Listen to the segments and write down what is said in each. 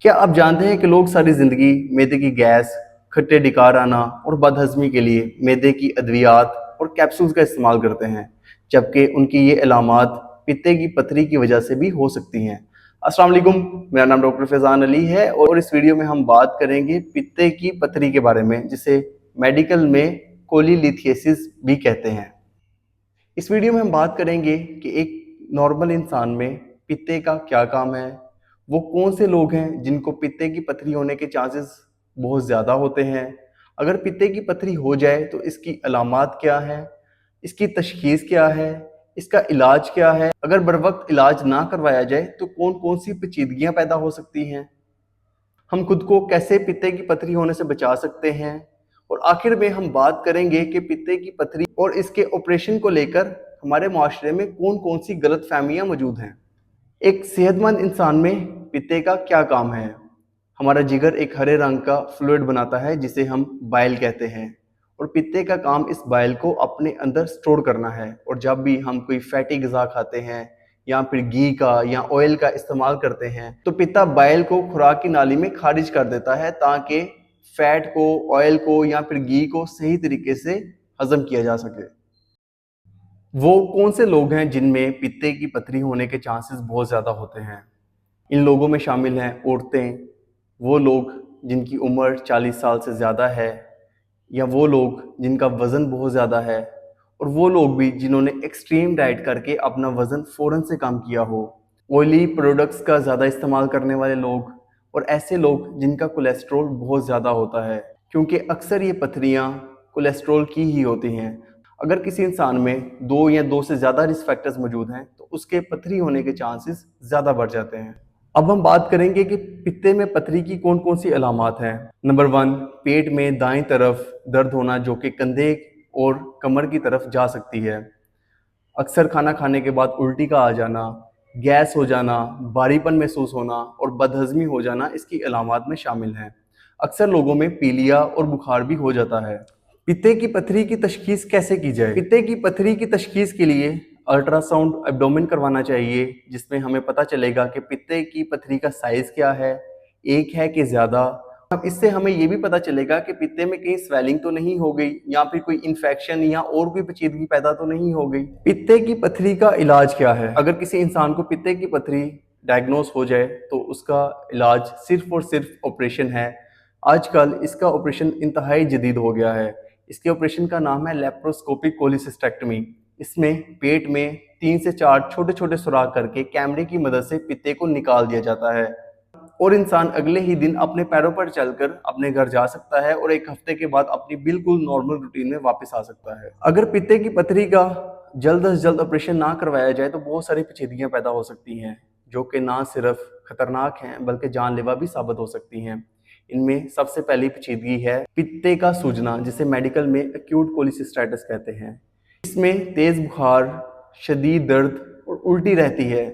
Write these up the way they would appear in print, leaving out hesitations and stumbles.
क्या आप जानते हैं कि लोग सारी ज़िंदगी मैदे की गैस, खट्टे डकार आना और बदहज़मी के लिए मैदे की अद्वियात और कैप्सूल्स का इस्तेमाल करते हैं, जबकि उनकी ये अलामात पित्ते की पथरी की वजह से भी हो सकती हैं। अस्सलाम वालेकुम, मेरा नाम डॉक्टर फैज़ान अली है और इस वीडियो में हम बात करेंगे पित्ते की पथरी के बारे में, जिसे मेडिकल में कोलीलिथियासिस भी कहते हैं। इस वीडियो में हम बात करेंगे कि एक नॉर्मल इंसान में पित्ते का क्या काम है, वो कौन से लोग हैं जिनको पित्ते की पथरी होने के चांसेस बहुत ज़्यादा होते हैं, अगर पित्ते की पथरी हो जाए तो इसकी अलामात क्या हैं, इसकी तशख़ीस क्या है, इसका इलाज क्या है, अगर बर वक्त इलाज ना करवाया जाए तो कौन कौन सी पेचीदगियाँ पैदा हो सकती हैं, हम खुद को कैसे पित्ते की पथरी होने से बचा सकते हैं, और आखिर में हम बात करेंगे कि पित्ते की पथरी और इसके ऑपरेशन को लेकर हमारे माशरे में कौन कौन सी गलत फहमियाँ मौजूद हैं। एक सेहतमंद इंसान में पित्ते का क्या काम है। हमारा जिगर एक हरे रंग का फ्लूइड बनाता है जिसे हम बाइल कहते हैं, और पित्ते का काम इस बाइल को अपने अंदर स्टोर करना है, और जब भी हम कोई फैटी ग़िज़ा खाते हैं या फिर घी का या ऑयल का इस्तेमाल करते हैं तो पित्ता बाइल को खुराक की नाली में खारिज कर देता है ताकि फैट को, ऑयल को या फिर घी को सही तरीके से हजम किया जा सके। वो कौन से लोग हैं जिनमें पित्ते की पथरी होने के चांसेस बहुत ज़्यादा होते हैं। इन लोगों में शामिल हैं औरतें, वो लोग जिनकी उम्र 40 साल से ज़्यादा है, या वो लोग जिनका वज़न बहुत ज़्यादा है, और वो लोग भी जिन्होंने एक्सट्रीम डाइट करके अपना वज़न फ़ौरन से कम किया हो, ऑयली प्रोडक्ट्स का ज़्यादा इस्तेमाल करने वाले लोग, और ऐसे लोग जिनका कोलेस्ट्रॉल बहुत ज़्यादा होता है, क्योंकि अक्सर ये पथरियाँ कोलेस्ट्रॉल की ही होती हैं। अगर किसी इंसान में 2 या 2 से ज़्यादा रिस्क फैक्टर्स मौजूद हैं तो उसके पथरी होने के चांसेस ज़्यादा बढ़ जाते हैं। अब हम बात करेंगे कि पित्ते में पथरी की कौन कौन सी अलामात हैं। नंबर 1, पेट में दाईं तरफ दर्द होना जो कि कंधे और कमर की तरफ जा सकती है। अक्सर खाना खाने के बाद उल्टी का आ जाना, गैस हो जाना, भारीपन महसूस होना और बदहज़मी हो जाना इसकी अलामात में शामिल हैं। अक्सर लोगों में पीलिया और बुखार भी हो जाता है। पित्ते की पथरी की तशख़ीस कैसे की जाए? पित्ते की पथरी की तशख़ीस के लिए अल्ट्रासाउंड एब्डोमेन करवाना चाहिए, जिसमें हमें पता चलेगा कि पित्ते की पथरी का साइज़ क्या है, एक है कि ज़्यादा। अब इससे हमें ये भी पता चलेगा कि पित्ते में कहीं स्वेलिंग तो नहीं हो गई या फिर कोई इन्फेक्शन या और कोई पेचीदगी पैदा तो नहीं हो गई। पित्ते की पथरी का इलाज क्या है? अगर किसी इंसान को पित्ते की पथरी डायग्नोस हो जाए तो उसका इलाज सिर्फ और सिर्फ ऑपरेशन है। आजकल इसका ऑपरेशन इंतहाई जदीद हो गया है। इसके ऑपरेशन का नाम है लेप्रोस्कोपिक कोलिसिस्टेक्टमी। इसमें पेट में 3 से 4 छोटे छोटे सुराख करके कैमरे की मदद से पित्ते को निकाल दिया जाता है, और इंसान अगले ही दिन अपने पैरों पर चलकर अपने घर जा सकता है और 1 हफ्ते के बाद अपनी बिल्कुल नॉर्मल रूटीन में वापस आ सकता है। अगर पित्ते की पथरी का जल्द से जल्द ऑपरेशन ना करवाया जाए तो बहुत सारी पेचीदगियां पैदा हो सकती हैं, जो कि ना सिर्फ खतरनाक हैं बल्कि जानलेवा भी साबित हो सकती हैं। इनमें सबसे पहली पेचीदगी है पित्ते का सूजना, जिसे मेडिकल में एक्यूट कोलिसिस्टाइटिस कहते हैं। इसमें तेज़ बुखार, शदीद दर्द और उल्टी रहती है।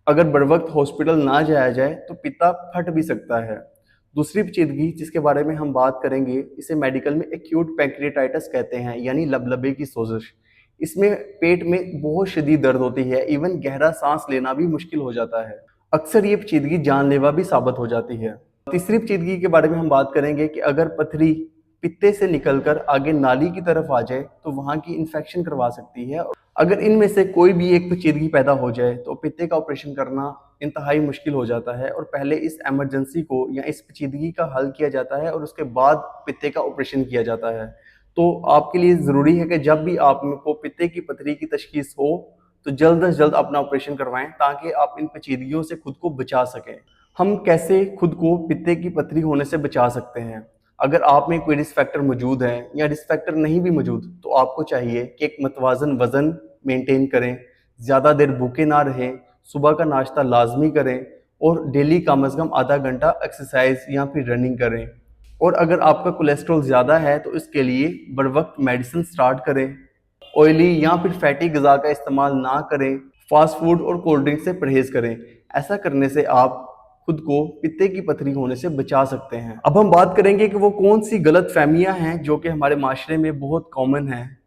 अगर बर वक्त हॉस्पिटल ना जाया जाए तो पित्ता फट भी सकता है। दूसरी पेचीदगी जिसके बारे में हम बात करेंगे, इसे मेडिकल में एक्यूट पैंक्रियाटाइटिस कहते हैं, यानी लबलबे की सोजिश। इसमें पेट में बहुत शदीद दर्द होती है, इवन गहरा सांस लेना भी मुश्किल हो जाता है। अक्सर ये पेचीदगी जानलेवा भी साबित हो जाती है। तीसरी पेचीदगी के बारे में हम बात करेंगे कि अगर पथरी पित्ते से निकलकर आगे नाली की तरफ आ जाए तो वहाँ की इन्फेक्शन करवा सकती है। अगर इनमें से कोई भी एक पेचीदगी पैदा हो जाए तो पित्ते का ऑपरेशन करना इंतहाई मुश्किल हो जाता है, और पहले इस इमरजेंसी को या इस पेचीदगी का हल किया जाता है और उसके बाद पित्ते का ऑपरेशन किया जाता है। तो आपके लिए ज़रूरी है कि जब भी आपको पित्ते की पथरी की तशख़ीस हो तो जल्द से जल्द अपना ऑपरेशन करवाएं, ताकि आप इन पेचीदगियों से खुद को बचा सकें। हम कैसे खुद को पित्ते की पथरी होने से बचा सकते हैं? अगर आप में कोई रिस्क फैक्टर मौजूद है या रिस्क फैक्टर नहीं भी मौजूद तो आपको चाहिए कि एक मतवाज़न वज़न मेंटेन करें, ज़्यादा देर भूखे ना रहें, सुबह का नाश्ता लाजमी करें, और डेली कम अज़ कम आधा घंटा एक्सरसाइज या फिर रनिंग करें। और अगर आपका कोलेस्ट्रॉल ज़्यादा है तो इसके लिए बर वक्त मेडिसिन स्टार्ट करें। ऑयली या फिर फैटी ग़िज़ा का इस्तेमाल ना करें, फास्ट फूड और कोल्ड ड्रिंक से परहेज़ करें। ऐसा करने से आप खुद को पित्ते की पथरी होने से बचा सकते हैं। अब हम बात करेंगे कि वो कौन सी गलत फहमियाँ हैं जो कि हमारे माशरे में बहुत कॉमन हैं।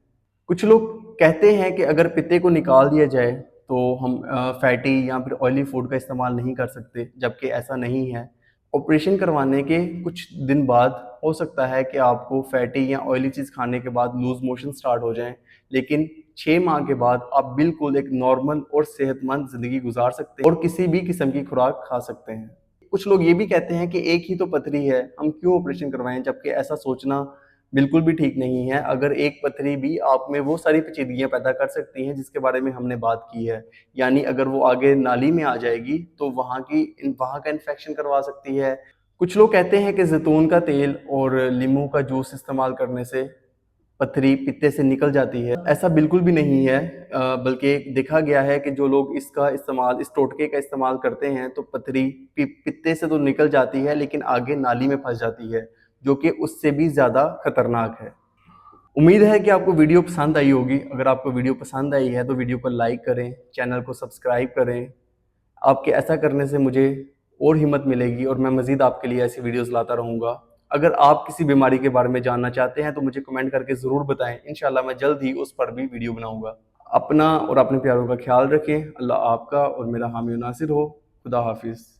कुछ लोग कहते हैं कि अगर पित्ते को निकाल दिया जाए तो हम फैटी या फिर ऑयली फूड का इस्तेमाल नहीं कर सकते, जबकि ऐसा नहीं है। ऑपरेशन करवाने के कुछ दिन बाद हो सकता है कि आपको फैटी या ऑयली चीज़ खाने के बाद लूज़ मोशन स्टार्ट हो जाएं, लेकिन 6 माह के बाद आप बिल्कुल एक नॉर्मल और सेहतमंद ज़िंदगी गुजार सकते हैं और किसी भी किस्म की खुराक खा सकते हैं। कुछ लोग ये भी कहते हैं कि एक ही तो पथरी है, हम क्यों ऑपरेशन करवाएं, जबकि ऐसा सोचना बिल्कुल भी ठीक नहीं है। अगर एक पथरी भी आप में वो सारी पेचीदगियाँ पैदा कर सकती हैं जिसके बारे में हमने बात की है, यानी अगर वो आगे नाली में आ जाएगी तो वहाँ का इन्फेक्शन करवा सकती है। कुछ लोग कहते हैं कि ज़ैतून का तेल और नींबू का जूस इस्तेमाल करने से पथरी पित्ते से निकल जाती है। ऐसा बिल्कुल भी नहीं है, बल्कि देखा गया है कि जो लोग इस टोटके का इस्तेमाल करते हैं तो पथरी पित्ते से तो निकल जाती है, लेकिन आगे नाली में फंस जाती है, जो कि उससे भी ज़्यादा खतरनाक है। उम्मीद है कि आपको वीडियो पसंद आई होगी। अगर आपको वीडियो पसंद आई है तो वीडियो को लाइक करें, चैनल को सब्सक्राइब करें। आपके ऐसा करने से मुझे और हिम्मत मिलेगी और मैं मज़ीद आपके लिए ऐसी वीडियोज़ लाता रहूँगा। अगर आप किसी बीमारी के बारे में जानना चाहते हैं तो मुझे कमेंट करके ज़रूर बताएं। इंशाल्लाह मैं जल्द ही उस पर भी वीडियो बनाऊँगा। अपना और अपने प्यारों का ख्याल रखें। अल्लाह आपका और मेरा हामी और नासिर हो। खुदा हाफिज़।